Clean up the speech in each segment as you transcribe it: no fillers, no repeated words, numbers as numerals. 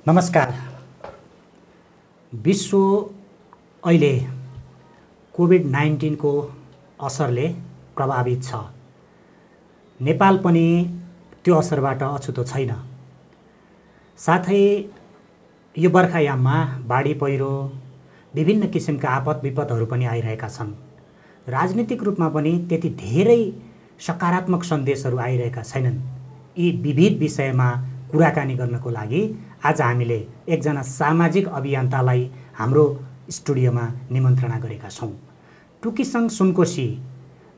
नमस्कार। विश्व अहिले कोभिड-19 को असरले प्रभावित छ। नेपाल पनि त्यो असरबाट अछुतो छैन। साथै यो बर्खायाममा बाढी पहिरो विभिन्न किसिमका आपद विपदहरू पनि आइरहेका छन्। राजनीतिक रूपमा पनि त्यति धेरै सकारात्मक सन्देशहरू आइरहेका छैनन्। यी विविध विषयमा कुराकानी गर्नको लागि आज हामीले एकजना सामाजिक अभियन्तालाई हाम्रो स्टुडियोमा निमन्त्रणा गरेका छौँ। टुकीसंघ सुनकोशी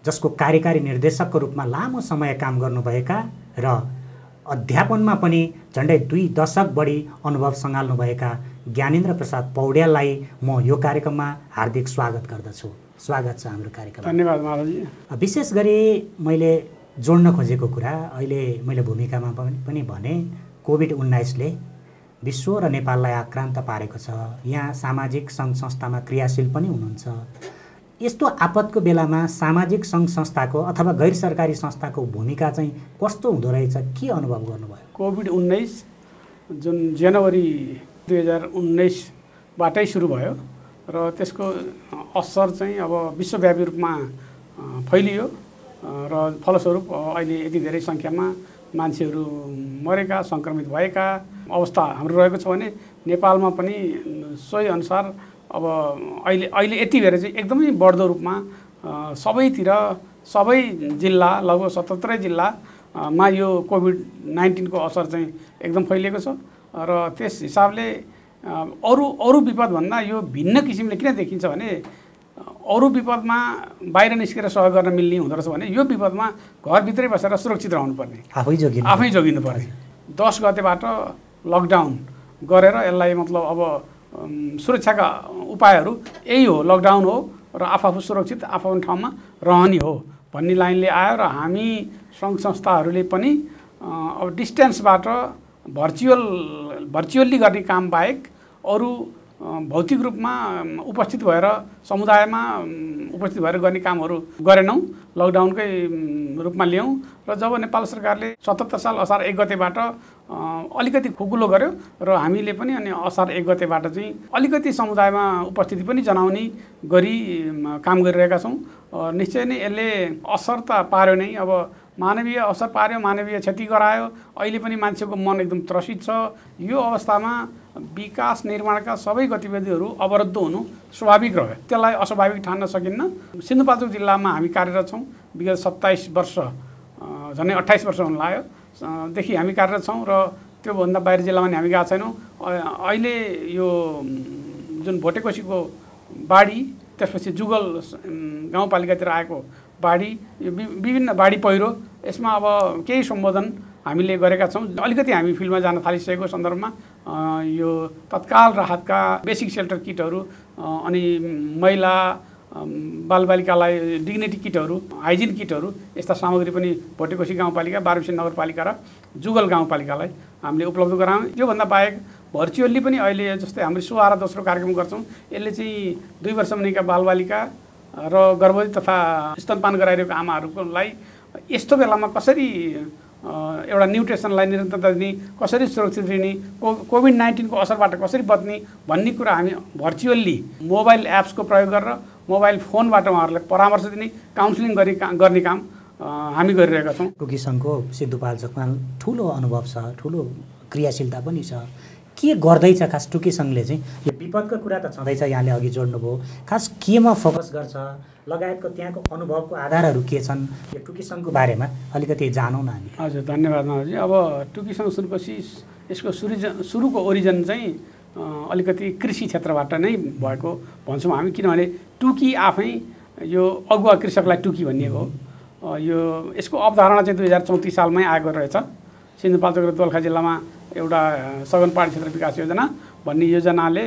जसको कार्यकारी निर्देशकको रूपमा लामो समय काम गर्नुभएका र अध्यापनमा पनि झन्डै 2 दशक बढी अनुभव सँगाल्नुभएका ज्ञानेन्द्र प्रसाद पौड्याललाई म यो कार्यक्रममा हार्दिक स्वागत गर्दछु। स्वागत छ हाम्रो कार्यक्रममा। धन्यवाद माधवजी। विशेष गरी मैले जोड्न खोजेको कुरा अहिले मैले भूमिकामा पनि भने कोभिड-19 ले विश्व र नेपाललाई आक्रान्त पारेको छ। यहाँ सामाजिक सङ्घ संस्थामा क्रियाशील पनि हुनुहुन्छ। यस्तो आपतको बेलामा सामाजिक सङ्घ संस्थाको अथवा गैर सरकारी संस्थाको भूमिका चाहिँ कस्तो हुँदो रहेछ, के अनुभव गर्नुभयो? कोभिड-19 जुन जनवरी 2019बाटै सुरु भयो र त्यसको असर चाहिँ अब विश्वव्यापी रूपमा फैलियो र फलस्वरूप अहिले यति धेरै सङ्ख्यामा मान्छेहरू मरेका, सङ्क्रमित भएका अवस्था हाम्रो रहेको छ भने नेपालमा पनि सोही अनुसार अब अहिले यति बेर चाहिँ एकदमै बढ्दो रूपमा सबैतिर सबै जिल्ला लगभग 77 जिल्लामा यो कोभिड-19 को असर चाहिँ एकदम फैलिएको छ र त्यस हिसाबले अरू विपदभन्दा यो भिन्न किसिमले किन देखिन्छ भने अरू विपदमा बाहिर निस्केर सहयोग गर्न मिल्ने हुँदो रहेछ भने यो विपदमा घरभित्रै बसेर सुरक्षित रहनुपर्ने, आफै जोगिनुपर्ने। 10 गतेबाट लकडाउन गरेर यसलाई मतलब अब सुरक्षाका उपायहरू यही हो, लकडाउन हो र आफू सुरक्षित आफ्नो ठाउँमा रहने हो भन्ने लाइनले आयो र हामी सङ्घ संस्थाहरूले पनि अब डिस्टेन्सबाट भर्चुअल्ली गर्ने काम बाहेक अरू भौतिक रूपमा उपस्थित भएर समुदायमा उपस्थित भएर गर्ने कामहरू गरेनौँ, लकडाउनकै रूपमा ल्याउँ। र जब नेपाल सरकारले 77 साल असार 1 गतेबाट अलिकति खुकुलो गर्यो र हामीले पनि अनि असार 1 गतेबाट चाहिँ अलिकति समुदायमा उपस्थिति पनि जनाउने गरी काम गरिरहेका छौँ। निश्चय नै यसले असर त पार्यो नै, अब मानवीय असर पार्यो, मानवीय क्षति गरायो। अहिले पनि मान्छेको मन एकदम त्रसित छ। यो अवस्थामा विकास निर्माणका सबै गतिविधिहरू अवरुद्ध हुनु स्वाभाविक रह्यो, त्यसलाई अस्वाभाविक ठान्न सकिन्न। सिन्धुपाल्चोक जिल्लामा हामी कार्यरत छौँ। विगत 27 वर्ष झन्डै 28 वर्ष हुन लाग्यो देखि हामी कार्यरत छौँ र त्योभन्दा बाहिर जिल्लामा नि हामी गएको छैनौँ। अहिले यो जुन भोटेकोसीको बाढी, त्यसपछि जुगल गाउँपालिकातिर आएको बाढी, यो विभिन्न बाढी पहिरो, यसमा अब केही सम्बोधन हामीले गरेका छौँ। अलिकति हामी फिल्डमा जान थालिसकेको सन्दर्भमा यो तत्काल राहतका बेसिक सेल्टर किटहरू अनि महिला बालबालिकालाई डिग्निटी किटहरू, हाइजिन किटहरू, यस्ता सामग्री पनि भोटेकोसी गाउँपालिका, बारबिसे नगरपालिका र जुगल गाउँपालिकालाई हामीले उपलब्ध गरायौँ। योभन्दा बाहेक भर्चुअल्ली पनि अहिले जस्तै हामीले 16 दोस्रो कार्यक्रम गर्छौँ। यसले चाहिँ 2 वर्ष मुनिका बालबालिका र गर्भवती तथा स्तनपान गराइरहेको आमाहरूलाई यस्तो बेलामा कसरी एउटा न्युट्रिसनलाई निरन्तरता दिने, कसरी सुरक्षित रहने, कोभिड-19 को असरबाट कसरी बच्ने भन्ने कुरा हामी भर्चुअल्ली मोबाइल एप्सको प्रयोग गरेर मोबाइल फोनबाट उहाँहरूलाई परामर्श दिने, काउन्सिलिङ गर्ने काम हामी गरिरहेका छौँ। टुकीसंघको सिन्धुपाल्चोकमा ठुलो अनुभव छ, ठुलो क्रियाशीलता पनि छ। के गर्दैछ खास टुकीसंघले चाहिँ? यो विपदको कुरा त छँदैछ, यहाँले अघि जोड्नुभयो, खास केमा फोकस गर्छ लगायतको त्यहाँको अनुभवको आधारहरू के छन्, यो टुकीसंघको बारेमा अलिकति जानौँ न हामी। हजुर, धन्यवाद माधवजी। अब टुकीसंघ सुनकोशी यसको सुरुको ओरिजिन चाहिँ अलिकति कृषि क्षेत्रबाट नै भएको भन्छौँ हामी, किनभने टुकी आफै यो अगुवा कृषकलाई टुकी भनिएको हो। यो यसको अवधारणा चाहिँ 2034 सालमै आएको रहेछ। सिन्धुपाल्चोक र दोलखा जिल्लामा एउटा सघन पहाडी क्षेत्र विकास योजना भन्ने योजनाले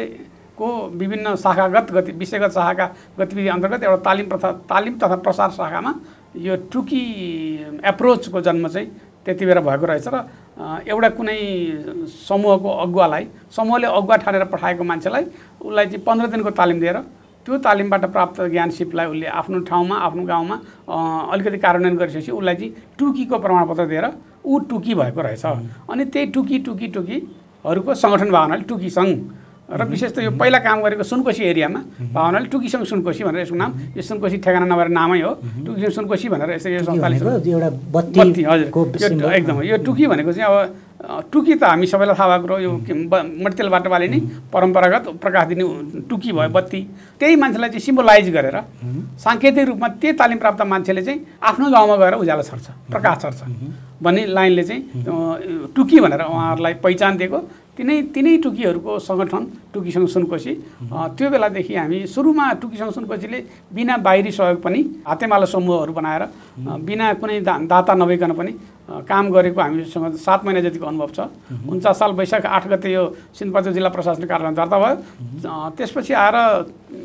को विभिन्न शाखागत विषयगत शाखाका गतिविधि अन्तर्गत एउटा तालिम तथा प्रसार शाखामा यो टुकी एप्रोचको जन्म चाहिँ त्यति बेला भएको रहेछ र एउटा कुनै समूहको अगुवालाई, समूहले अगुवा ठानेर पठाएको मान्छेलाई उसलाई चाहिँ 15 दिनको तालिम दिएर त्यो तालिमबाट प्राप्त ज्ञान सिपलाई उसले आफ्नो ठाउँमा आफ्नो गाउँमा अलिकति कार्यान्वयन गरिसकेपछि उसलाई चाहिँ टुकीको प्रमाणपत्र दिएर ऊ टुकी भएको रहेछ। अनि त्यही टुकीहरूको सङ्गठन भावनाले टुकी सङ्घ र विशेष त यो पहिला काम गरेको सुनकोशी एरियामा भावनाले टुकी सङ्घ सुनकोशी भनेर यसको नाम, यो सुनकोशी ठेगाना नभएर नामै हो, टुकी सङ्घ सुनकोशी भनेर यसरी यो 47 बत्ती हजुर एकदम यो टुकी भनेको चाहिँ अब टुकी त हामी सबैलाई थाहा भएको यो मट्टीतेल बाटोवाले नै परम्परागत प्रकाश दिने टुकी भयो बत्ती। त्यही मान्छेलाई चाहिँ सिम्बोलाइज गरेर साङ्केतिक रूपमा त्यही तालिम प्राप्त मान्छेले चाहिँ आफ्नो गाउँमा गएर उज्यालो छर्छ, प्रकाश छर्छ भन्ने लाइनले चाहिँ टुकी भनेर उहाँहरूलाई पहिचान दिएको। तिनै टुकीहरूको सङ्गठन टुकीसँग सुनकोशी। त्यो बेलादेखि हामी सुरुमा टुकीसँग सुनकोशीले बिना बाहिरी सहयोग पनि हातेमालो समूहहरू बनाएर बिना कुनै दाता नभइकन पनि काम गरेको हामीसँग 7 महिना जतिको अनुभव छ। 49 साल वैशाख 8 गते यो सिन्धुपाल्चोक जिल्ला प्रशासनिक कार्यालय दर्ता भयो। त्यसपछि आएर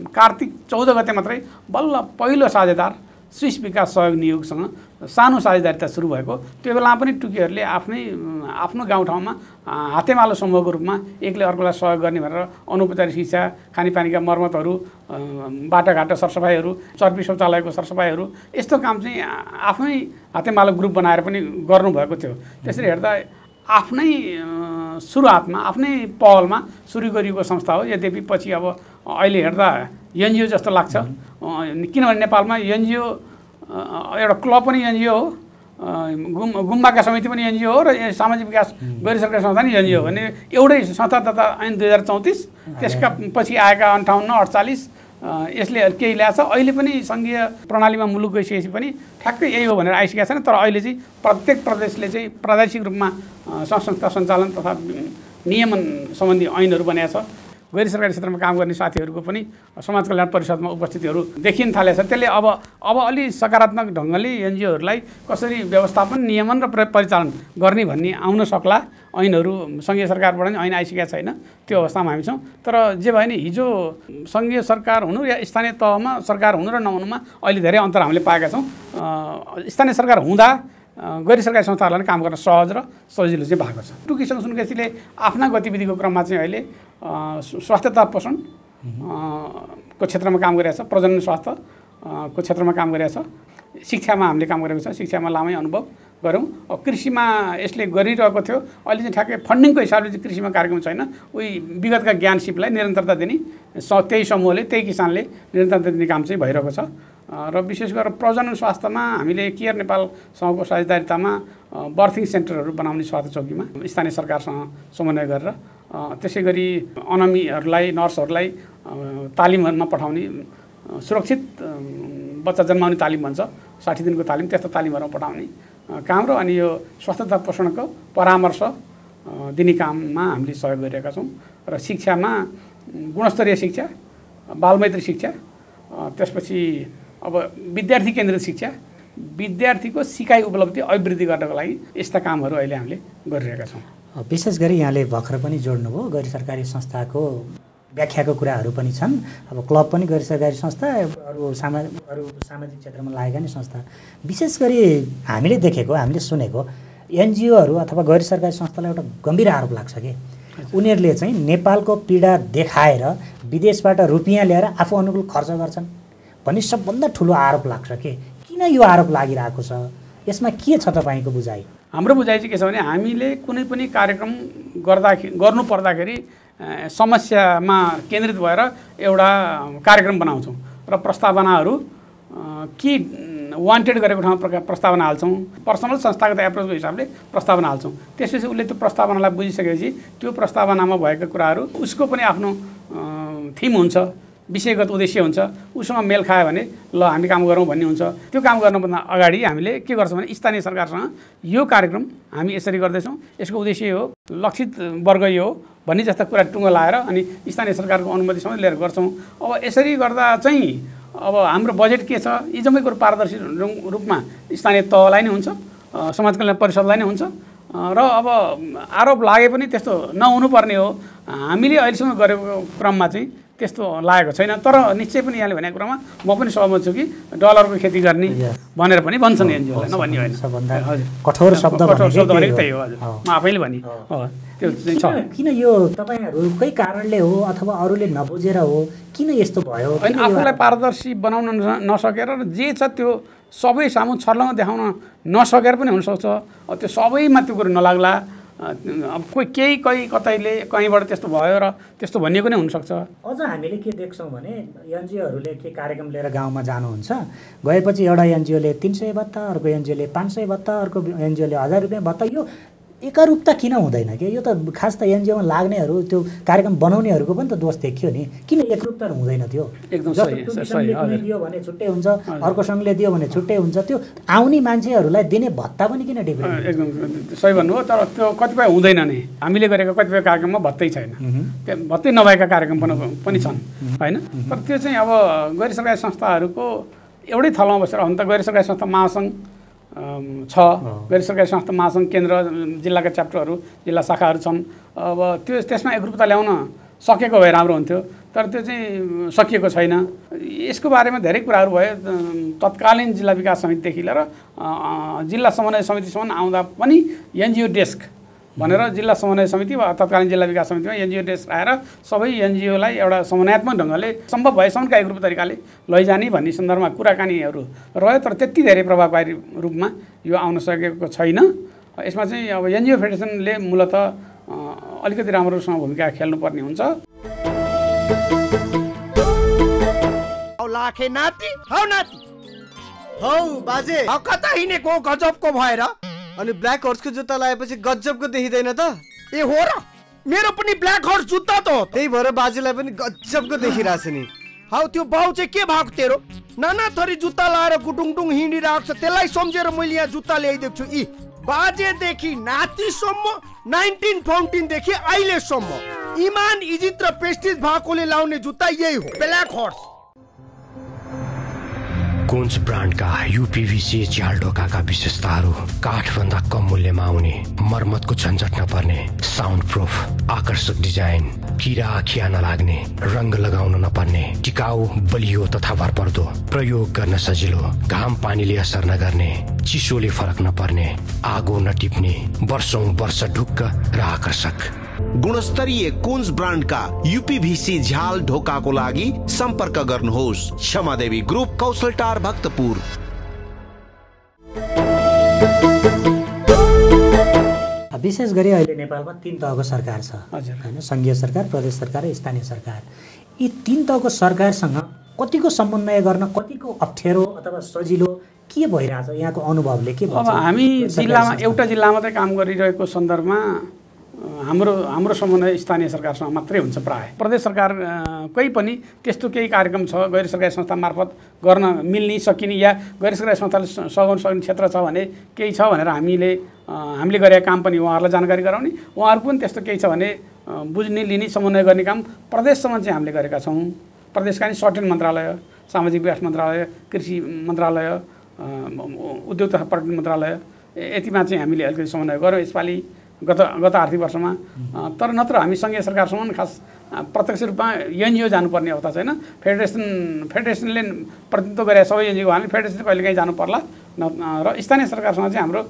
कार्तिक 14 गते मात्रै बल्ल पहिलो साझेदार स्विस विकास सहयोग नियोगसँग सानो साझेदारिता सुरु भएको। त्यो बेलामा पनि टुकीहरूले आफ्नो गाउँठाउँमा हातेमालो समूहको रूपमा एकले अर्कोलाई सहयोग गर्ने भनेर अनौपचारिक शिक्षा, खानेपानीका मर्मतहरू, बाटाघाटो सरसफाइहरू, चर्पी शौचालयको सरसफाइहरू यस्तो काम चाहिँ आफ्नै हातेमालो ग्रुप बनाएर पनि गर्नुभएको थियो। त्यसरी हेर्दा आफ्नै सुरुवातमा आफ्नै पहलमा सुरु गरिएको संस्था हो। यद्यपि पछि अब अहिले हेर्दा एनजिओ जस्तो लाग्छ, किनभने नेपालमा एनजिओ एउटा क्लब पनि एनजिओ हो, गुम्बाका समिति पनि एनजिओ हो र सामाजिक विकास गैर सरकारी संस्था पनि एनजिओ हो भने एउटै संस्था तथा ऐन 2034 त्यसका पछि आएका 58, 48 यसले केही ल्याएको छ। अहिले पनि सङ्घीय प्रणालीमा मुलुक गइसकेपछि पनि ठ्याक्कै यही हो भनेर आइसकेको छैन। तर अहिले चाहिँ प्रत्येक प्रदेशले चाहिँ प्रादेशिक रूपमा संस्था सञ्चालन तथा नियमन सम्बन्धी ऐनहरू बनाएको छ। गैर सरकारी क्षेत्रमा काम गर्ने साथीहरूको पनि समाज कल्याण परिषदमा उपस्थितिहरू देखिन थालेको छ। त्यसले अब अलि सकारात्मक ढङ्गले एनजिओहरूलाई कसरी व्यवस्थापन, नियमन र परिचालन गर्ने भन्ने आउन सक्ला। ऐनहरू सङ्घीय सरकारबाट नि ऐन आइसकेका छैन, त्यो अवस्थामा हामी छौँ। तर जे भयो नि हिजो सङ्घीय सरकार हुनु या स्थानीय तहमा सरकार हुनु र नहुनुमा अहिले धेरै अन्तर हामीले पाएका छौँ। स्थानीय सरकार हुँदा गैर सरकारी संस्थाहरूलाई काम गर्न सहज र सजिलो चाहिँ भएको छ। टुकीसँग सुनकोशीले आफ्ना गतिविधिको क्रममा चाहिँ अहिले स्वास्थ्य तथा पोषण को क्षेत्रमा काम गरिरहेछ, प्रजनन स्वास्थ्य को क्षेत्रमा काम गरिरहेछ, शिक्षामा हामीले काम गरेको छ, शिक्षामा लामै अनुभव गऱ्यौँ। कृषिमा यसले गरिरहेको थियो, अहिले चाहिँ ठ्याक्कै फन्डिङको हिसाबले चाहिँ कृषिमा कार्यक्रम छैन। उही विगतका ज्ञान सिपलाई निरन्तरता दिने त्यही समूहले, त्यही किसानले निरन्तरता दिने काम चाहिँ भइरहेको छ। र विशेष गरेर प्रजनन स्वास्थ्यमा हामीले केयर नेपालसँगको साझेदारितामा बर्थिङ सेन्टरहरू बनाउने स्वास्थ्य चौकीमा स्थानीय सरकारसँग समन्वय गरेर, त्यसै गरी अनमीहरूलाई, नर्सहरूलाई तालिमहरूमा पठाउने, सुरक्षित बच्चा जन्माउने तालिम भन्छ, 60 दिनको तालिम, त्यस्तो तालिमहरूमा पठाउने काम र अनि यो स्वास्थ्य तथा पोषणको परामर्श दिने काममा हामीले सहयोग गरिरहेका छौँ। र शिक्षामा गुणस्तरीय शिक्षा, बालमैत्री शिक्षा, त्यसपछि अब विद्यार्थी केन्द्रित शिक्षा, विद्यार्थीको सिकाइ उपलब्धि अभिवृद्धि गर्नको लागि यस्ता कामहरू अहिले हामीले गरिरहेका छौँ। विशेष गरी यहाँले भर्खर पनि जोड्नुभयो गैर सरकारी संस्थाको व्याख्याको कुराहरू पनि छन्। अब क्लब पनि गैर सरकारी संस्था, अरू सामाजिक क्षेत्रमा लागेका नि संस्था। विशेष गरी हामीले देखेको, हामीले सुनेको एनजिओहरू अथवा गैर सरकारी संस्थालाई एउटा गम्भीर आरोप लाग्छ कि उनीहरूले चाहिँ नेपालको पीडा देखाएर विदेशबाट रुपियाँ ल्याएर आफू अनुकूल खर्च गर्छन् भन्ने सबभन्दा ठुलो आरोप लाग्छ कि किन यो आरोप लागिरहेको छ, यसमा के छ तपाईँको बुझाइ? हाम्रो बुझाइ चाहिँ के छ भने हामीले कुनै पनि कार्यक्रम गर्नु पर्दाखेरि समस्यामा केन्द्रित भएर एउटा कार्यक्रम बनाउँछौँ र प्रस्तावनाहरू कि वान्टेड गरेको ठाउँमा प्रस्तावना हाल्छौँ, पर्सनल संस्थागत एप्रोचको हिसाबले प्रस्तावना हाल्छौँ। त्यसपछि उसले त्यो प्रस्तावनालाई बुझिसकेपछि त्यो प्रस्तावनामा भएका कुराहरू उसको पनि आफ्नो थिम हुन्छ, विषयगत उद्देश्य हुन्छ, उसँग मेल खायो भने ल हामी काम गरौँ भन्ने हुन्छ। त्यो काम गर्नुभन्दा अगाडि हामीले के गर्छौँ भने स्थानीय सरकारसँग यो कार्यक्रम हामी यसरी गर्दैछौँ, यसको उद्देश्य हो, लक्षित वर्ग यो हो भन्ने जस्ता कुरा टुङ्गो लाएर अनि स्थानीय सरकारको अनुमतिसँग लिएर गर्छौँ। अब यसरी गर्दा चाहिँ अब हाम्रो बजेट के छ यी जम्मै कुरो पारदर्शी रूपमा स्थानीय तहलाई नै हुन्छ, समाज कल्याण परिषदलाई नै हुन्छ। र अब आरोप लागे पनि त्यस्तो नहुनुपर्ने हो। हामीले अहिलेसम्म गरेको क्रममा चाहिँ त्यस्तो लागेको छैन। तर निश्चय पनि यहाँले भनेको कुरामा म पनि सहमत छु कि डलरको खेती गर्ने भनेर पनि भन्छन् एनजिओलाई, नभन्ने होइन। कठोर शब्द भनेको त्यही हो, हजुर, म आफैले भने। त्यो चाहिँ छ। किन यो तपाईँहरूकै कारणले हो अथवा अरूले नबुझेर हो, किन यस्तो भयो? होइन, आफूलाई पारदर्शी बनाउन नसकेर र जे छ त्यो सबै सामु छर्लङ्ग देखाउन नसकेर पनि हुनसक्छ। त्यो सबैमा त्यो कुरो नलाग्ला, अब कोही केही कतैले कहीँबाट त्यस्तो भयो र त्यस्तो भनिएको नै हुनसक्छ। अझ हामीले के देख्छौँ भने एनजिओहरूले के कार्यक्रम लिएर गाउँमा जानुहुन्छ, गएपछि एउटा एनजिओले 300 भत्ता, अर्को एनजिओले 500 भत्ता, अर्को एनजिओले 1000 रुपियाँ भत्ता। यो एकरूपता किन हुँदैन कि? यो त खास त एनजिओमा लाग्नेहरू त्यो कार्यक्रम बनाउनेहरूको पनि त दोष देखियो नि। किन एकरूपता हुँदैन त्यो? एकदम सही दियो भने छुट्टै हुन्छ, अर्को सङ्घले दियो भने छुट्टै हुन्छ। त्यो आउने मान्छेहरूलाई दिने भत्ता पनि किन डिफ्रेन्ट? एकदम सही भन्नुभयो। तर त्यो कतिपय हुँदैन नि। हामीले गरेको कतिपय कार्यक्रममा भत्तै छैन, त्यो भत्तै नभएका कार्यक्रम पनि छन् होइन। तर त्यो चाहिँ अब गैर सरकारी संस्थाहरूको एउटै थलोमा बसेर, हुन त गैर सरकारी संस्था महासङ्घ छ, गैर सरकारी संस्था महासङ्घ केन्द्र, जिल्लाका च्याप्टरहरू, जिल्ला शाखाहरू छन्। अब त्यसमा एकरूपता ल्याउन सकेको भए राम्रो हुन्थ्यो, तर त्यो चाहिँ सकिएको छैन। यसको बारेमा धेरै कुराहरू भयो। तत्कालीन जिल्ला विकास समितिदेखि लिएर जिल्ला समन्वय समितिसम्म आउँदा पनि एनजिओ डेस्क भनेर जिल्ला समन्वय समिति वा तत्कालीन जिल्ला विकास समितिमा एनजिओ डेस्क आएर सबै एनजिओलाई एउटा समन्वयात्मक ढङ्गले सम्भव भएसम्मका एकरूप तरिकाले लैजाने भन्ने सन्दर्भमा कुराकानीहरू रह्यो। तर त्यति धेरै प्रभावकारी रूपमा यो आउन सकेको छैन। यसमा चाहिँ अब एनजिओ फेडरेसनले मूलत अलिकति राम्रोसँग भूमिका खेल्नुपर्ने हुन्छ। लाखे नाति हौ बाजे, कता हिँडेको गजबको भएर? अनि ब्ल्याक हर्सको जुत्ता लगाएपछि गजबको देखिँदैन त? ए हो र, मेरो पनि ब्ल्याक हर्स जुत्ता त हो। त्यही भएर बाजेलाई पनि गजबको देखिरहेछ नि। हौ त्यो बाउ चाहिँ के भएको तेरो? नाना थरी जुत्ता लाएर गुटुङटुङ हिँडिरहेको छ, त्यसलाई सम्झेर मैले यहाँ जुत्ता ल्याइदिएको छु। बाजेदेखि नातिसम्म 1914 देखि अहिलेसम्म इमान इज्जत र प्रेस्टिज भएकोले लाउने जुत्ता यही हो, ब्ल्याक हर्स। कुन्स ब्रान्डका यूपीवीसी झ्याल ढोकाका विशेषताहरू काठभन्दा कम मूल्यमा आउने, मर्मतको झन्झट नपर्ने, साउन्ड प्रुफ, आकर्षक डिजाइन, किरा खिया नलाग्ने, रङ्ग लगाउन नपर्ने, टिकाउ, बलियो तथा भरपर्दो, प्रयोग गर्न सजिलो, घाम पानीले असर नगर्ने, चिसोले फरक नपर्ने, आगो नटिप्ने, वर्षौं वर्ष ढुक्क र आकर्षक। गुणस्तरीय कुन्स ब्रान्डका यूपीभीसी झ्याल ढोकाको लागि सम्पर्क गर्नुहोस्। क्षमादेवी ग्रुप, कौशलटार, भक्तपुर। विशेष गरी अहिले नेपालमा 3 तहको सरकार छ हैन, संघीय सरकार, प्रदेश सरकार र स्थानीय सरकार। यी 3 तहको सरकारसँग कतिको समन्वय गर्न कतिको अप्ठ्यारो अथवा सजिलो के भइरहेछ? यहाँको अनुभवले के भन्छ? अब हामी जिल्लामा एउटा जिल्ला मात्रै काम गरिरहेको सन्दर्भमा हाम्रो समन्वय स्थानीय सरकारसँग मात्रै हुन्छ। प्रायः प्रदेश सरकारकै पनि त्यस्तो केही कार्यक्रम छ गैर सरकारी संस्था मार्फत गर्न मिल्ने सकिने, या गैर सरकारी संस्थाले सघाउन सक्ने क्षेत्र छ भने केही छ भनेर हामीले गरेका काम पनि उहाँहरूलाई जानकारी गराउने, उहाँहरूको पनि त्यस्तो केही छ भने बुझ्ने, लिने, समन्वय गर्ने काम प्रदेशसम्म चाहिँ हामीले गरेका छौँ। प्रदेशका नि सर्टेन मन्त्रालय, सामाजिक विकास मन्त्रालय, कृषि मन्त्रालय, उद्योग तथा पर्यटन मन्त्रालय, यतिमा चाहिँ हामीले अलिकति समन्वय गऱ्यौँ यसपालि गत आर्थिक वर्षमा। तर नत्र हामी सङ्घीय सरकारसम्म खास प्रत्यक्ष रूपमा एनजिओ जानुपर्ने अवस्था छैन। फेडरेसनले प्रतिनिधित्व गरे सबै एनजिओ हामीले फेडरेसन कहिलेकाहीँ जानु पर्ला र स्थानीय सरकारसँग चाहिँ हाम्रो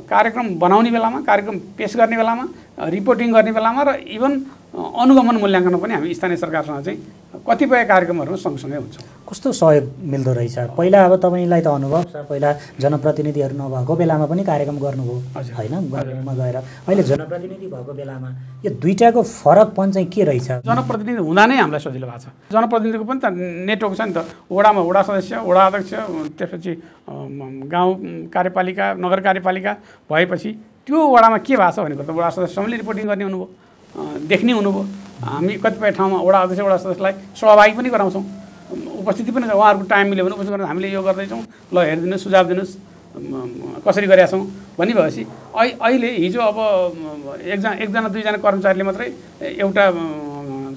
कार्यक्रम बनाउने बेलामा, कार्यक्रम पेश गर्ने बेलामा, रिपोर्टिङ गर्ने बेलामा र इभन अनुगमन मूल्याङ्कन पनि हामी स्थानीय सरकारसँग चाहिँ कतिपय कार्यक्रमहरूमा सँगसँगै हुन्छ। कस्तो सहयोग मिल्दो रहेछ? पहिला अब तपाईँलाई त अनुभव छ, पहिला जनप्रतिनिधिहरू नभएको बेलामा पनि कार्यक्रम गर्नुभयो होइन, गाउँमा गएर। अहिले जनप्रतिनिधि भएको बेलामा यो दुईटाको फरकपन चाहिँ के रहेछ? जनप्रतिनिधि हुँदा नै हामीलाई सजिलो भएको छ। जनप्रतिनिधिको पनि त नेटवर्क छ नि त, वडामा वडा सदस्य, वडा अध्यक्ष, त्यसपछि गाउँ कार्यपालिका, नगर कार्यपालिका भएपछि त्यो वडामा के भएको छ भनेको त वडा सदस्यले रिपोर्टिङ गर्ने हुनुभयो, देख्ने हुनुभयो। हामी कतिपय ठाउँमा वडा अध्यक्ष, वडा सदस्यलाई सहभागी पनि गराउँछौँ, उपस्थिति पनि उहाँहरूको टाइम मिल्यो भने उपस्थित गरेर हामीले यो गर्दैछौँ, ल हेरिदिनुहोस्, सुझाव दिनुहोस्, कसरी गरेका छौँ भन्ने भएपछि अहिले हिजो अब एकजना दुईजना कर्मचारीले मात्रै एउटा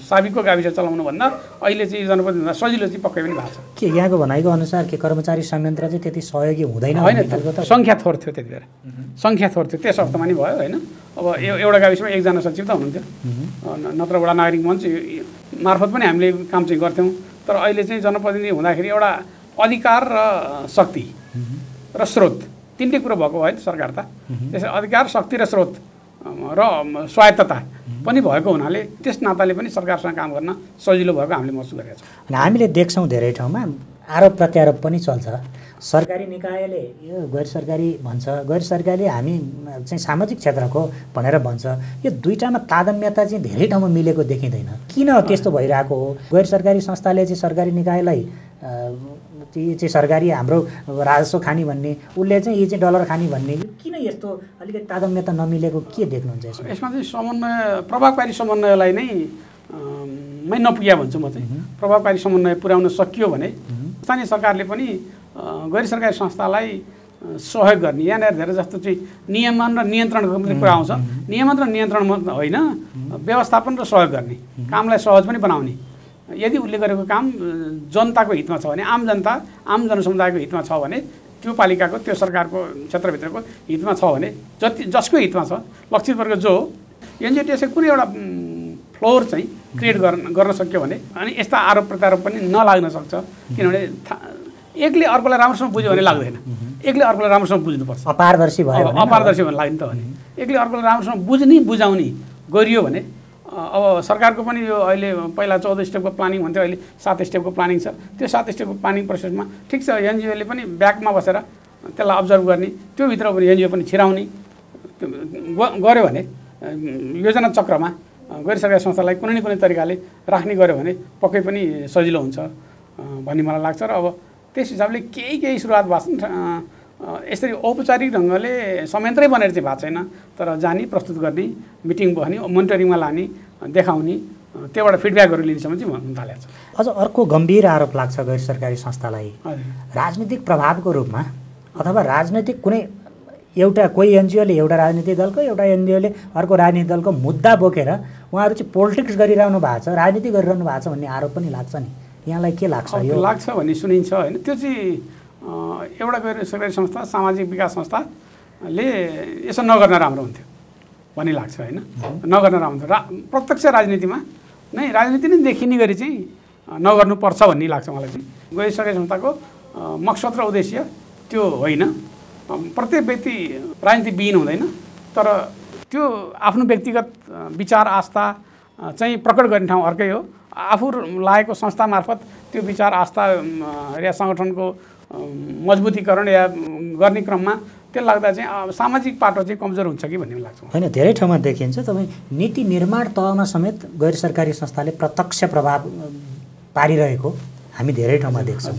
साबिकको गाविस चलाउनु भन्दा अहिले चाहिँ जनप्रतिनिधि सजिलो चाहिँ पक्कै पनि भएको छ। के यहाँको भनाइको अनुसार के कर्मचारी संयन्त्र चाहिँ त्यति सहयोगी हुँदैन? होइन, सङ्ख्या थोर थियो त्यति बेला, सङ्ख्या थोर थियो, त्यस अर्थमा नि भयो होइन। अब एउटा गाविसमा एकजना सचिव त हुनुहुन्थ्यो, नत्र वडा नागरिक मञ्च मार्फत पनि हामीले काम चाहिँ गर्थ्यौँ। तर अहिले चाहिँ जनप्रतिनिधि हुँदाखेरि एउटा अधिकार र शक्ति र स्रोत, तिनटै कुरो भएको भयो नि सरकार त। त्यसै अधिकार, शक्ति र स्रोत र स्वायत्तता पनि भएको हुनाले त्यस नाताले पनि सरकारसँग काम गर्न सजिलो भएको हामीले महसुस गरेका छौँ। अनि हामीले देख्छौँ धेरै ठाउँमा आरोप प्रत्यारोप पनि चल्छ। सरकारी निकायले यो गैर सरकारी भन्छ, गैर सरकारी हामी चाहिँ सामाजिक क्षेत्रको भनेर भन्छ। यो दुईटामा तादम्यता चाहिँ धेरै ठाउँमा मिलेको देखिँदैन। किन त्यस्तो भइरहेको हो? गैर सरकारी संस्थाले चाहिँ सरकारी निकायलाई चाहिँ सरकारी हाम्रो राजस्व खानी भन्ने, उसले चाहिँ यी चाहिँ डलर खानी भन्ने, किन यस्तो अलिकति तादम्यता नमिलेको के देख्नुहुन्छ यसमा? यसमा चाहिँ समन्वय, प्रभावकारी समन्वयलाई नै मै नपुग्या भन्छु म चाहिँ। प्रभावकारी समन्वय पुर्याउन सकियो भने स्थानीय सरकारले पनि गैर सरकारी संस्थालाई सहयोग गर्ने, यहाँनिर धेरै जस्तो चाहिँ नियमन र नियन्त्रणको पनि कुरा आउँछ। नियमन र नियन्त्रण मात्र होइन, व्यवस्थापन र सहयोग गर्ने, कामलाई सहज पनि बनाउने। यदि उसले गरेको काम जनताको हितमा छ भने, आम जनता आम जनसमुदायको हितमा छ भने, त्यो पालिकाको त्यो सरकारको क्षेत्रभित्रको हितमा छ भने, जसको हितमा छ, लक्षित वर्ग जो हो, एनजिओटिएसले कुनै एउटा फ्लोर चाहिँ क्रिएट गर्न सक्यो भने अनि यस्ता आरोप प्रत्यारोप पनि नलाग्न सक्छ। किनभने एकले अर्कोलाई राम्रोसँग बुझ्यो भने लाग्दैन, एकले अर्कोलाई राम्रोसँग बुझ्नुपर्छ। अपारदर्शी भयो, अपारदर्शी भने लाग्यो नि त भने एकले अर्कोलाई राम्रोसँग बुझाउने गरियो भने अब सरकारको पनि यो अहिले पहिला 14 स्टेपको प्लानिङ भन्थ्यो, अहिले 7 स्टेपको प्लानिङ छ। त्यो 7 स्टेपको प्लानिङ प्रोसेसमा ठिक छ, एनजिओले पनि ब्याकमा बसेर त्यसलाई अब्जर्भ गर्ने, त्यो भित्र पनि एनजिओ पनि छिराउने गऱ्यो भने, योजना चक्रमा गैर सरकारी संस्थालाई कुनै न कुनै तरिकाले राख्ने गऱ्यो भने पक्कै पनि सजिलो हुन्छ भन्ने मलाई लाग्छ। र अब त्यस हिसाबले केही सुरुवात भएको छ। यसरी औपचारिक ढङ्गले संयन्त्रै बनेर चाहिँ भएको छैन, तर जाने, प्रस्तुत गर्ने, मिटिङ बस्ने, मोनिटरिङमा लाने, देखाउने, त्योबाट फिडब्याकहरू लिनेसम्म चाहिँ हुन थालेको छ। अझ अर्को गम्भीर आरोप लाग्छ गैर सरकारी संस्थालाई राजनीतिक प्रभावको रूपमा, अथवा राजनीतिक कुनै एउटा कोही एनजिओले एउटा राजनीतिक दलको, एउटा एनजिओले अर्को राजनीतिक दलको मुद्दा बोकेर उहाँहरू चाहिँ पोलिटिक्स गरिरहनु भएको छ, राजनीति गरिरहनु भएको छ भन्ने आरोप पनि लाग्छ नि। यहाँलाई के लाग्छ? यो लाग्छ भन्ने सुनिन्छ होइन। त्यो चाहिँ एउटा गैर सरकारी संस्था, सामाजिक विकास संस्थाले यसो नगर्न राम्रो हुन्थ्यो भन्ने लाग्छ होइन। नगर्न राम्रो हुन्थ्यो, प्रत्यक्ष राजनीतिमा नै राजनीति नै देखिने गरी चाहिँ नगर्नुपर्छ भन्ने लाग्छ मलाई चाहिँ। गैर सरकारी संस्थाको मकसद र उद्देश्य त्यो होइन। प्रत्येक व्यक्ति राजनीतिविहीन हुँदैन, तर त्यो आफ्नो व्यक्तिगत विचार आस्था चाहिँ प्रकट गर्ने ठाउँ अर्कै हो। आफू लागेको संस्था मार्फत त्यो विचार आस्था या सङ्गठनको मजबुतीकरण या गर्ने क्रममा त्यो लाग्दा चाहिँ सामाजिक पाटो चाहिँ कमजोर हुन्छ कि भन्ने लाग्छ। होइन, धेरै ठाउँमा देखिन्छ तपाईँ नीति निर्माण तहमा समेत गैर सरकारी संस्थाले प्रत्यक्ष प्रभाव पारिरहेको हामी धेरै ठाउँमा देख्छौँ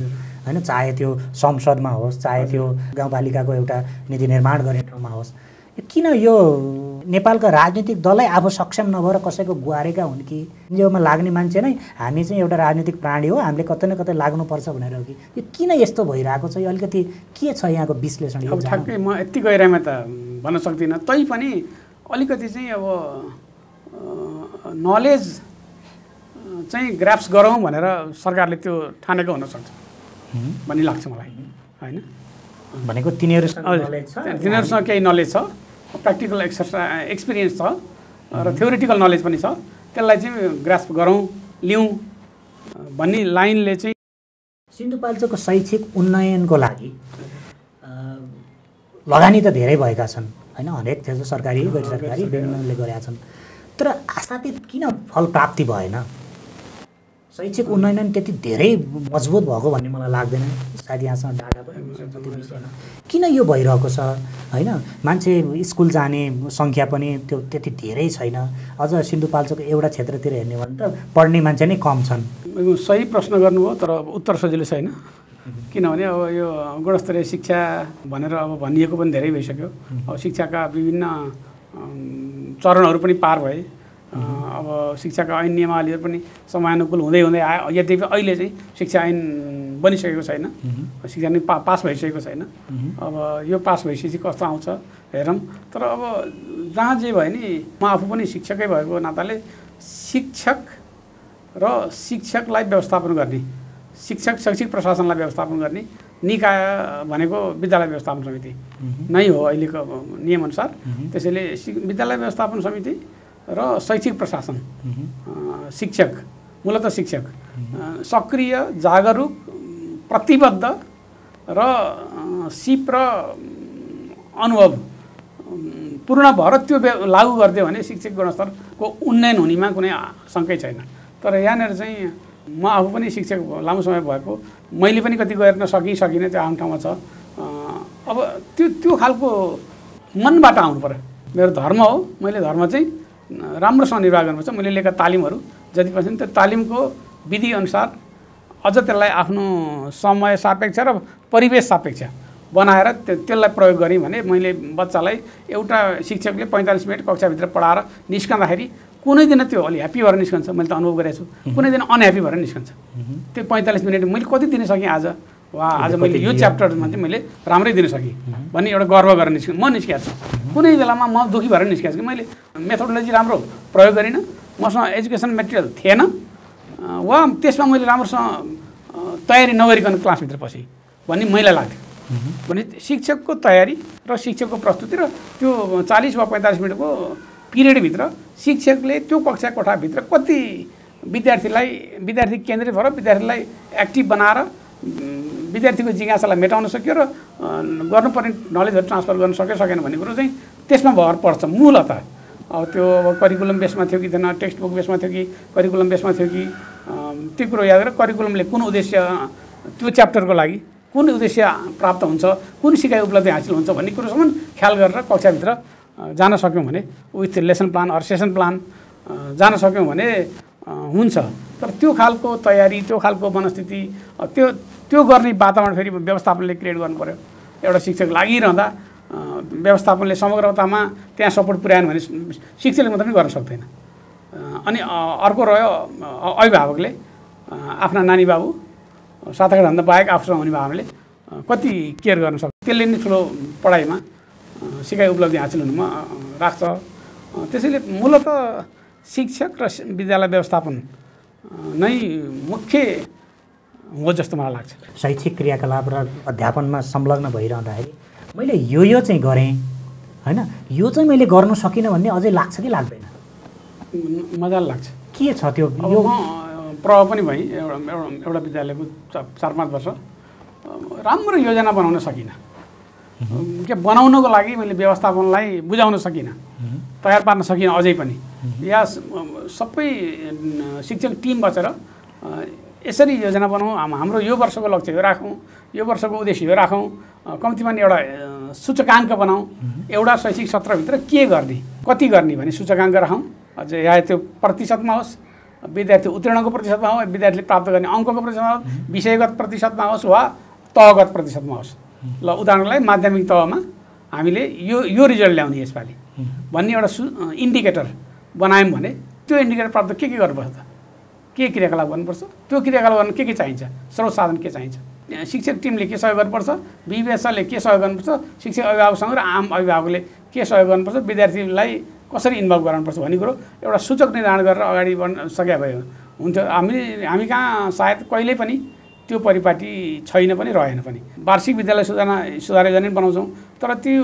होइन। चाहे त्यो संसदमा होस्, चाहे त्यो गाउँपालिकाको एउटा नीति निर्माण गर्ने ठाउँमा होस्। किन यो नेपालका राजनीतिक दलै आफू सक्षम नभएर कसैको गुहारेका हुन् कि एनजिओमा लाग्ने मान्छे नै हामी चाहिँ एउटा राजनीतिक प्राणी हो, हामीले कतै न कतै लाग्नुपर्छ भनेर हो कि यो किन यस्तो भइरहेको छ? यो अलिकति के छ यहाँको विश्लेषण? अब ठ्याक्कै म यति गहिराइमा त भन्न सक्दिनँ, तैपनि अलिकति चाहिँ अब नलेज चाहिँ ग्राप्स गरौँ भनेर सरकारले त्यो ठानेको हुनसक्छ भन्ने लाग्छ मलाई होइन। भनेको तिनीहरूसँग केही नलेज छ, प्र्याक्टिकल एक्सपिरियन्स छ र थ्योरिटिकल नलेज पनि छ, त्यसलाई चाहिँ ग्रास्प गरौँ, लिउँ भन्ने लाइनले चाहिँ सिन्धुपाल्चोकको शैक्षिक उन्नयनको लागि लगानी त धेरै भएका छन् होइन। हरेक क्षेत्र सरकारी गैर सरकारी विभिन्नले गरेका छन्, तर आशातीत किन फल प्राप्ति भएन? शैक्षिक उन्नयन त्यति धेरै मजबुत भएको भन्ने मलाई लाग्दैन। सायद यहाँसँग डाटा पनि त्यो विषयमा किन यो भइरहेको छ होइन। मान्छे स्कुल जाने सङ्ख्या पनि त्यो त्यति धेरै छैन। अझ सिन्धुपाल्चोकको एउटा क्षेत्रतिर हेर्ने भने त पढ्ने मान्छे नै कम छन्। सही प्रश्न गर्नुभयो, तर उत्तर सजिलो छैन। किनभने अब यो गुणस्तरीय शिक्षा भनेर अब भनिएको पनि धेरै भइसक्यो। अब शिक्षाका विभिन्न चरणहरू पनि पार भए, अब शिक्षाका ऐन नियमावलीहरू पनि समयानुकूल हुँदै आयो। यद्यपि अहिले चाहिँ शिक्षा ऐन बनिसकेको छैन, शिक्षा नै पास भइसकेको छैन। अब यो पास भइसकेपछि कस्तो आउँछ हेरौँ। तर अब जहाँ जे भयो नि, म आफू पनि शिक्षकै भएको नाताले शिक्षक र शिक्षकलाई व्यवस्थापन गर्ने, शैक्षिक प्रशासनलाई व्यवस्थापन गर्ने निकाय भनेको विद्यालय व्यवस्थापन समिति नै हो अहिलेको नियमअनुसार। त्यसैले विद्यालय व्यवस्थापन समिति र शैक्षिक प्रशासन, शिक्षक, मूलतः शिक्षक सक्रिय, जागरुक, प्रतिबद्ध र सिप र अनुभव पूर्ण भएर त्यो लागू गरिदियो भने शिक्षक गुणस्तरको उन्नयन हुनेमा कुनै शङ्कै छैन। तर यहाँनिर चाहिँ म आफू पनि शिक्षक लामो समय भएको, मैले पनि कति गर्न सकिनँ त्यो आम ठाउँमा छ। अब त्यो खालको मनबाट आउनु पर्यो। मेरो धर्म हो, मैले धर्म चाहिँ राम्रोसँग निर्वाह गर्नुपर्छ। मैले लिएका तालिमहरू जति पनि छन् त्यो तालिमको विधिअनुसार अझ त्यसलाई आफ्नो समय सापेक्ष र परिवेश सापेक्ष बनाएर त्यसलाई प्रयोग गरेँ भने मैले बच्चालाई एउटा शिक्षकले 45 मिनट कक्षाभित्र पढाएर निस्कँदाखेरि कुनै दिन त्यो अलि ह्याप्पी भएर निस्कन्छ। मैले त अनुभव गरेको छु। कुनै दिन अनह्याप्पी भएर निस्कन्छ। त्यो 45 मिनट मैले कति दिन सकेँ आज, वा आज मैले यो च्याप्टरमा चाहिँ मैले राम्रै दिन सकेँ भन्ने एउटा गर्व गरेर म निस्केको छु। कुनै बेलामा म दुःखी भएर निस्केको छु कि मैले मेथोडोलोजी राम्रो प्रयोग गरिनँ, मसँग एजुकेसन मेटेरियल थिएन, वा त्यसमा मैले राम्रोसँग तयारी नगरिकन क्लासभित्र पसेँ भन्ने मलाई लाग्थ्यो। भने शिक्षकको तयारी र शिक्षकको प्रस्तुति र त्यो 40 वा 45 मिनटको पिरियडभित्र शिक्षकले त्यो कक्षा कोठाभित्र कति विद्यार्थी केन्द्रित भएर विद्यार्थीलाई एक्टिभ बनाएर विद्यार्थीको जिज्ञासालाई मेटाउन सक्यो र गर्नुपर्ने नलेजहरू ट्रान्सफर गर्न सक्यो सकेन भन्ने कुरो चाहिँ त्यसमा भर पर्छ मूलतः। अब त्यो करिकुलम बेसमा थियो कि थिएन, टेक्स्ट बुक बेसमा थियो कि करिकुलम बेसमा थियो कि, त्यो कुरो याद गरेर करिकुलमले कुन उद्देश्य त्यो च्याप्टरको लागि कुन उद्देश्य प्राप्त हुन्छ, कुन सिकाइ उपलब्धि हासिल हुन्छ भन्ने कुरोसम्म ख्याल गरेर कक्षाभित्र जान सक्यौँ भने विथ लेसन प्लान अर सेसन प्लान जान सक्यौँ भने हुन्छ। तर त्यो खालको तयारी, त्यो खालको मनस्थिति, त्यो गर्ने वातावरण फेरि व्यवस्थापनले क्रिएट गर्नु पर्यो। एउटा शिक्षक लागिरहँदा व्यवस्थापनले समग्रतामा त्यहाँ सपोर्ट पुर्याएन भने शिक्षकले मात्रै पनि गर्न सक्दैन। अनि अर्को रह्यो अभिभावकले आफ्ना नानी बाबु 7 घन्टा बाहेक आफूसँग हुने भावनाले कति केयर गर्न सक्छ। त्यसले नै ठुलो पढाइमा सिकाइ उपलब्धि हासिल हुनुमा राख्छ। त्यसैले मूलत शिक्षक र विद्यालय व्यवस्थापन नै मुख्य हो जस्तो मलाई लाग्छ। शैक्षिक क्रियाकलाप र अध्यापनमा संलग्न भइरहँदाखेरि मैले यो चाहिँ गरेँ होइन, यो चाहिँ मैले गर्न सकिनँ भन्ने अझै लाग्छ कि लाग्दैन? मजाले लाग्छ। के छ त्यो? यो प्रभाव पनि भएँ एउटा विद्यालयको 4-5 वर्ष राम्रो योजना बनाउन सकिनँ। के बनाउनको लागि मैले व्यवस्थापनलाई बुझाउन सकिनँ, तयार पार्न सकिनँ अझै पनि। या सबै शिक्षक टिम बसेर यसरी योजना बनाऊँ, हाम्रो यो वर्षको लक्ष्य यो राखौँ, यो वर्षको उद्देश्य यो राखौँ, कम्तीमा एउटा सूचकाङ्क बनाऊँ, एउटा शैक्षिक सत्रभित्र के गर्ने कति गर्ने भन्ने सूचकाङ्क राखौँ। अझ या त्यो प्रतिशतमा होस्, विद्यार्थी उत्तीर्णको प्रतिशतमा होस्, विद्यार्थीले प्राप्त गर्ने अङ्कको प्रतिशतमा होस्, विषयगत प्रतिशतमा होस् वा तहगत प्रतिशतमा होस्। ल उदाहरणलाई माध्यमिक तहमा हामीले यो रिजल्ट ल्याउने यसपालि भन्ने एउटा इन्डिकेटर बनायौँ भने त्यो इन्डिकेटर प्राप्त के गर्नुपर्छ त? के क्रियाकलाप गर्नुपर्छ? त्यो क्रियाकलाप गर्न के चाहिन्छ? स्रोत साधन के चाहिन्छ? शिक्षक टिमले के सहयोग गर्नुपर्छ? विवेचनाले के सहयोग गर्नुपर्छ? शिक्षक अभिभावकसँग र आम अभिभावकले के सहयोग गर्नुपर्छ? विद्यार्थीलाई कसरी इन्भल्भ गराउनुपर्छ भन्ने कुरो एउटा सूचक निर्धारण गरेर अगाडि बढ्न सके भए हुन्थ्यो। हामी कहाँ सायद कहिल्यै पनि त्यो परिपाटी छैन पनि रहेन पनि। वार्षिक विद्यालय सुधार योजना बनाउँछौँ, तर त्यो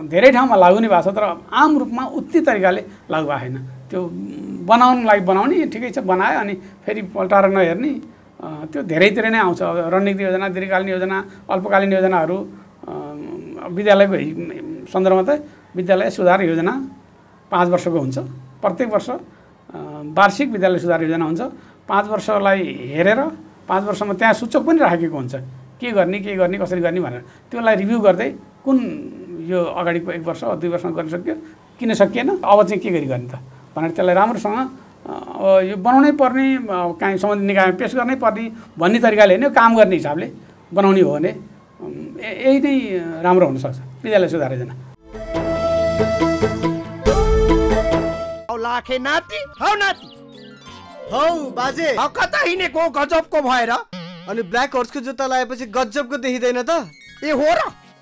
धेरै ठाउँमा लागु नै भएको छ, तर आम रूपमा उति तरिकाले लागु भएको छैन। त्यो बनाउनलाई बनाउने ठिकै छ, बनायो अनि फेरि पल्टाएर नहेर्ने, त्यो धेरैतिर नै आउँछ। रणनीतिक योजना, दीर्घकालीन योजना, अल्पकालीन योजनाहरू विद्यालयको सन्दर्भमा त विद्यालय सुधार योजना 5 वर्षको हुन्छ। प्रत्येक वर्ष वार्षिक विद्यालय सुधार योजना हुन्छ। 5 वर्षलाई हेरेर 5 वर्षमा त्यहाँ सूचक पनि राखेको हुन्छ, के गर्ने कसरी गर्ने भनेर। त्यसलाई रिभ्यू गर्दै कुन यो अगाडिको 1 वर्ष 2 वर्षमा गर्न सक्यो, किन सकिएन, अब चाहिँ के गर्ने त भनेर त्यसलाई राम्रोसँग यो बनाउनै पर्ने, काहीँ सम्बन्धित निकायमा पेस गर्नै पर्ने भन्ने तरिकाले होइन, काम गर्ने हिसाबले बनाउने हो भने यही नै राम्रो हुनसक्छ विद्यालय सुधार योजना। लाखे नाति हौ बाजे कता हिँडेको गजबको भएर अनि ब्ल्याक हर्सको जुत्ता लगाएपछि गजबको देखिँदैन त? ए हो र,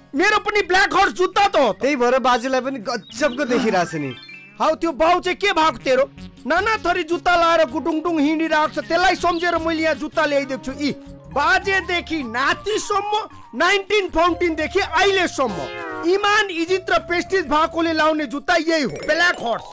मेरो पनि ब्ल्याक हर्स जुत्ता त हो। त्यही भएर बाजेलाई पनि गजबको देखिरहेछ नि। हौ त्यो बाउ चाहिँ के भएको तेरो? नाना थरी जुत्ता लाएर गुटुङटुङ हिँडिरहेको छ, त्यसलाई सम्झेर मैले यहाँ जुत्ता ल्याइदिएको छु। यी बाजेदेखि नातिसम्म 19 फाउन्टेनदेखि अहिलेसम्म इमान इज्जत र प्रेस्टिज भएकोले लाउने जुत्ता यही हो, ब्ल्याक हर्स।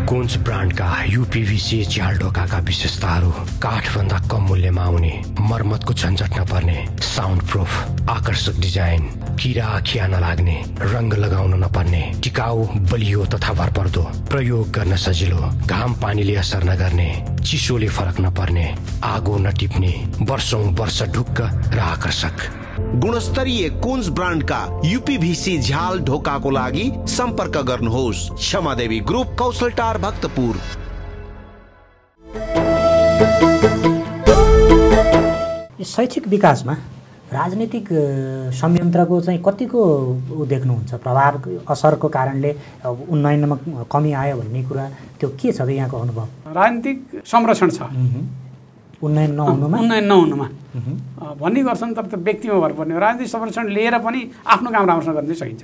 कुन्स ब्रान्डका युपीभीसी झ्याल ढोकाका विशेषताहरू काठभन्दा कम मूल्यमा आउने, मर्मतको झन्झट नपर्ने, साउन्ड प्रुफ, आकर्षक डिजाइन, किरा खिया नलाग्ने, रंग लगाउन नपर्ने, टिकाउ, बलियो तथा भरपर्दो, प्रयोग गर्न सजिलो, घाम पानीले असर नगर्ने, चिसोले फरक नपर्ने, आगो नटिप्ने, वर्षौं वर्ष ढुक्क र आकर्षक। गुणस्तरीय कुन्स ब्रान्डका युपीभीसी झ्याल ढोकाको लागि सम्पर्क गर्नुहोस्। क्षमादेवी ग्रुप, कौशलटार, भक्तपुर। शैक्षिक विकासमा राजनीतिक संयन्त्रको चाहिँ कतिको देख्नुहुन्छ प्रभाव, असरको कारणले उन्नयनमा कमी आयो भन्ने कुरा त्यो के छ त यहाँको अनुभव? राजनीतिक संरक्षण छ उन्नयन नहुनुमा भन्ने गर्छन्, तर त्यो व्यक्तिमा भर पर्ने हो। राजनीतिक संरक्षण लिएर पनि आफ्नो काम राम्रोसँग गर्न सकिन्छ,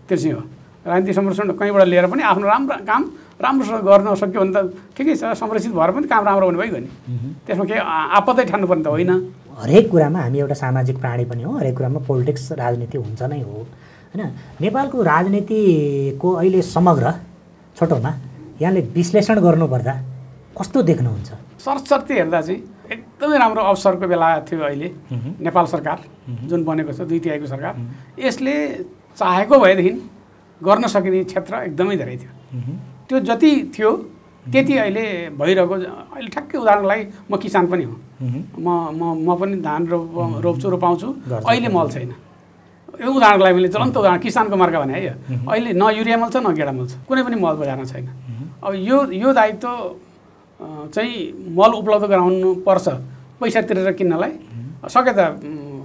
त्यो चाहिँ हो। राजनीतिक संरक्षण कहीँबाट लिएर पनि आफ्नो काम राम्रोसँग गर्न सक्यो भने त ठिकै छ, संरक्षित भएर पनि काम राम्रो हुने भइगयो नि, त्यसमा केही आपत्ति ठान्नुपर्ने त होइन। हरेक कुरामा हामी एउटा सामाजिक प्राणी पनि हो, हरेक कुरामा पोलिटिक्स राजनीति हुन्छ नै हो होइन। नेपालको राजनीतिको अहिले समग्र छोटोमा यहाँले विश्लेषण गर्नुपर्दा कस्तो देख्नुहुन्छ? सरसर्ती हेर्दा चाहिँ एकदमै राम्रो अवसरको बेला थियो अहिले नेपाल सरकार जुन बनेको छ, 2 तिहाईको सरकार। यसले चाहेको भएदेखि गर्न सकिने क्षेत्र एकदमै धेरै थियो। त्यो जति थियो त्यति अहिले भइरहेको। अहिले ठ्याक्कै उदाहरणको लागि म किसान पनि हो, म पनि धान रोप्छु, रोपाउँछु, अहिले मल छैन। यो उदाहरणको लागि मैले ज्वलन्त उदाहरण किसानको मार्का भने है, अहिले न युरिया मल छ न गेडा मल छ, कुनै पनि मल बजारमा छैन। अब यो दायित्व चाहिँ मल उपलब्ध गराउनु पर्छ, पैसा तिरेर किन्नलाई सके त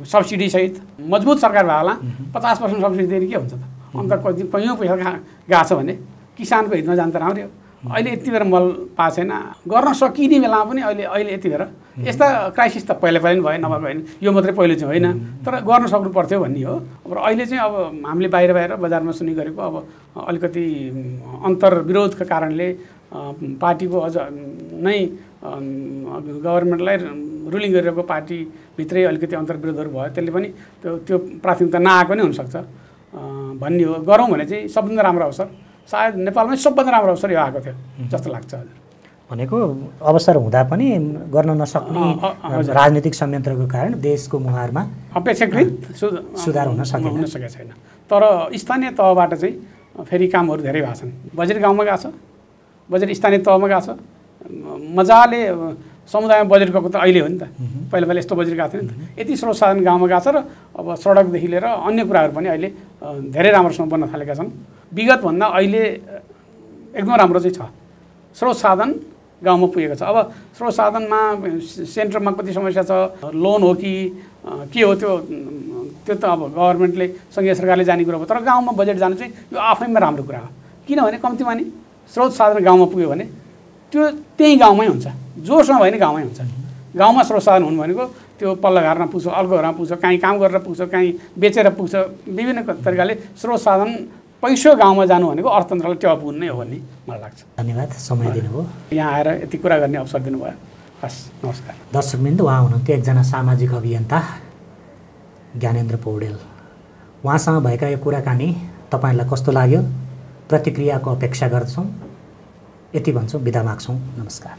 सब्सिडीसहित मजबुत सरकार भयो होला, 50% सब्सिडी दिने के हुन्छ त? अन्त कैयौँ पैसा गएको छ भने किसानको हितमा जान त राम्रो हो। अहिले यति बेर मल पाएको छैन, गर्न सकिने बेलामा पनि अहिले यति बेर यस्ता क्राइसिस त पहिला पनि भयो, नभएको होइन, यो मात्रै पहिलो चाहिँ होइन, तर गर्न सक्नु पर्थ्यो भन्ने हो। र अहिले चाहिँ अब हामीले बाहिर बजारमा सुनि गरेको अब अलिकति अन्तर्विरोधका कारणले पार्टीको अझ नै गभर्मेन्टलाई रुलिङ गरिरहेको पार्टीभित्रै अलिकति अन्तर्विरोधहरू भयो, त्यसले पनि त्यो प्राथमिकता नआएको नै हुनसक्छ भन्ने हो। गरौँ भने चाहिँ सबभन्दा राम्रो अवसर, सायद नेपालमै सबभन्दा राम्रो अवसर यो आएको थियो जस्तो लाग्छ। हजुर भनेको अवसर हुँदा पनि गर्न नसक्ने राजनीतिक संयन्त्रको कारण देशको मुहारमा अपेक्षाकृत सुधार हुन सकेको छैन। तर स्थानीय तहबाट चाहिँ फेरि कामहरू धेरै भएको छन्। बजेट गाउँमा गएको छ, बजेट स्थानीय तहमा गएको छ, मजाले समुदायमा बजेट गएको त अहिले हो नि त, पहिला यस्तो बजेट गएको थियो नि त। यति स्रोत साधन गाउँमा गएको छ र अब सडकदेखि लिएर अन्य कुराहरू पनि अहिले धेरै राम्रोसँग बन्न थालेका छन्। विगतभन्दा अहिले एकदम राम्रो चाहिँ छ, स्रोत साधन गाउँमा पुगेको छ। अब स्रोत साधनमा सेन्टरमा कति समस्या छ, लोन हो कि के हो, त्यो त अब गभर्मेन्टले सङ्घीय सरकारले जाने कुरा हो। तर गाउँमा बजेट जानु चाहिँ यो आफैमा राम्रो कुरा हो, किनभने कम्तीमा नि स्रोत साधन गाउँमा पुग्यो भने त्यो त्यही गाउँमै हुन्छ, जोसँग भयो नि गाउँमै हुन्छ। गाउँमा स्रोत साधन हुनु भनेको त्यो पल्लो घरमा पुग्छ, अर्को घरमा पुग्छ, काहीँ काम गरेर पुग्छ, काहीँ बेचेर पुग्छ, विभिन्न तरिकाले स्रोत साधन पैसो गाउँमा जानु भनेको अर्थतन्त्रलाई टेवा पुग्नु नै हो भन्ने मलाई लाग्छ। धन्यवाद, समय दिनुभयो, यहाँ आएर यति कुरा गर्ने अवसर दिनुभयो। हस्, नमस्कार। दर्शकवृन्द, उहाँ हुनुहुन्थ्यो एकजना सामाजिक अभियन्ता ज्ञानेन्द्र पौडेल। उहाँसँग भएका यो कुराकानी तपाईँलाई कस्तो लाग्यो? प्रतिक्रियाको अपेक्षा गर्छौँ। यति भन्छौँ, बिदा माग्छौँ। नमस्कार।